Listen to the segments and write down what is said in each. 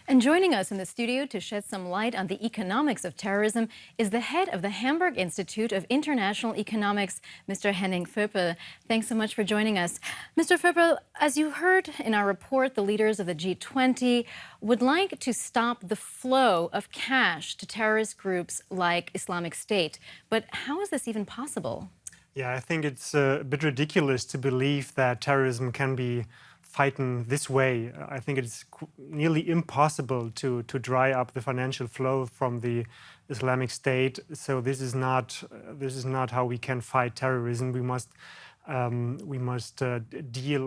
And joining us in the studio to shed some light on the economics of terrorism is the head of the Hamburg Institute of International Economics, Mr. Henning Vöpel. Thanks so much for joining us. Mr. Vöpel, as you heard in our report, the leaders of the G20 would like to stop the flow of cash to terrorist groups like Islamic State. But how is this even possible? Yeah, I think it's a bit ridiculous to believe that terrorism can be fighting this way. I think it's nearly impossible to dry up the financial flow from the Islamic State. So this is not how we can fight terrorism. We must deal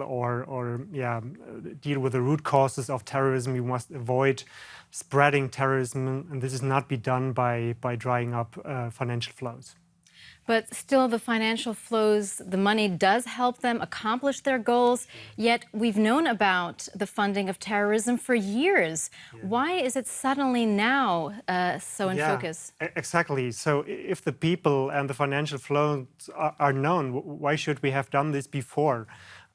with the root causes of terrorism. We must avoid spreading terrorism, and this is not be done by drying up financial flows. But still, the financial flows, the money does help them accomplish their goals. Yet we've known about the funding of terrorism for years. Yeah. Why is it suddenly now so in focus? Exactly. So if the people and the financial flows are known, why should we have done this before?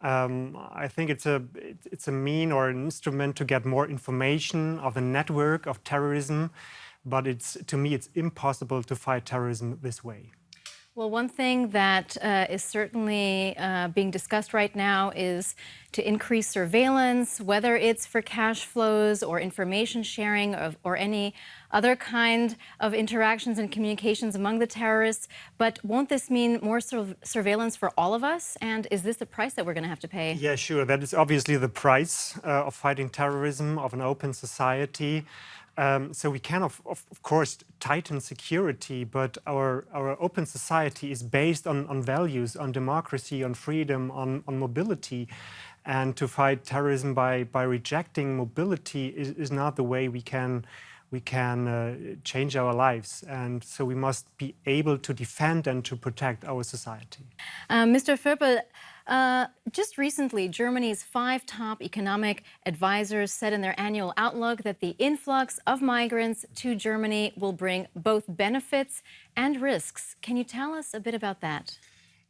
I think it's a mean or an instrument to get more information of the network of terrorism. But to me, it's impossible to fight terrorism this way. Well, one thing that is certainly being discussed right now is to increase surveillance, whether it's for cash flows or information sharing or any other kind of interactions and communications among the terrorists. But won't this mean more surveillance for all of us? And is this the price that we're going to have to pay? Yeah, sure. That is obviously the price of fighting terrorism, of an open society. So we can, of course, tighten security, but our open society is based on values, on democracy, on freedom, on mobility. And to fight terrorism by rejecting mobility is not the way we can change our lives. And so we must be able to defend and to protect our society. Mr. Vöpel, just recently, Germany's 5 top economic advisors said in their annual outlook that the influx of migrants to Germany will bring both benefits and risks. Can you tell us a bit about that?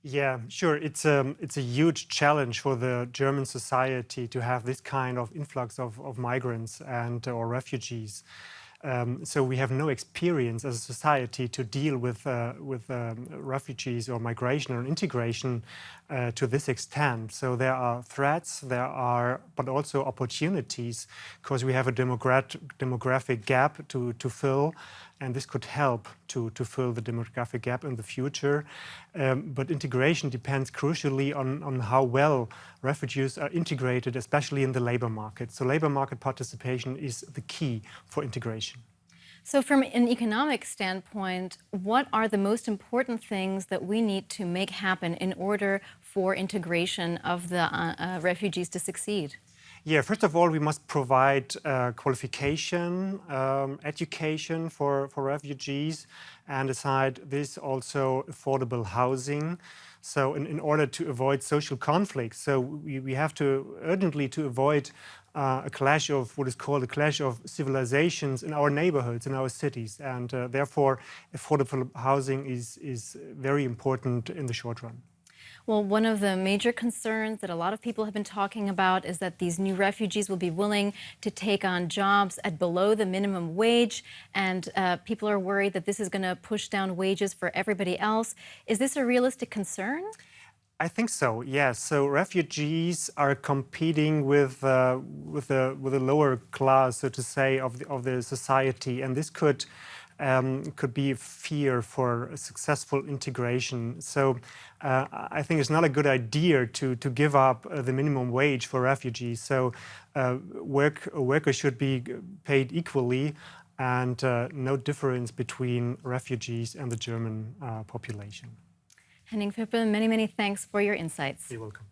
Yeah, sure. It's a huge challenge for the German society to have this kind of influx of migrants or refugees. So we have no experience as a society to deal with refugees or migration or integration to this extent. So there are threats, but also opportunities, because we have a demographic gap to fill, and this could help to fill the demographic gap in the future. But integration depends crucially on how well refugees are integrated, especially in the labor market. So labor market participation is the key for integration. So from an economic standpoint, what are the most important things that we need to make happen in order for integration of the refugees to succeed? Yeah, first of all, we must provide qualification, education for refugees, and aside this, also affordable housing. So in order to avoid social conflicts, so we have to urgently to avoid a clash of what is called a clash of civilizations in our neighborhoods, in our cities. And therefore, affordable housing is very important in the short run. Well, one of the major concerns that a lot of people have been talking about is that these new refugees will be willing to take on jobs at below the minimum wage, and people are worried that this is going to push down wages for everybody else. Is this a realistic concern? I think so, yes. So refugees are competing with a lower class, so to say, of the society, and this could be a fear for a successful integration. So I think it's not a good idea to give up the minimum wage for refugees. So workers should be paid equally, and no difference between refugees and the German population. Henning Vöpel, many, many thanks for your insights. You're welcome.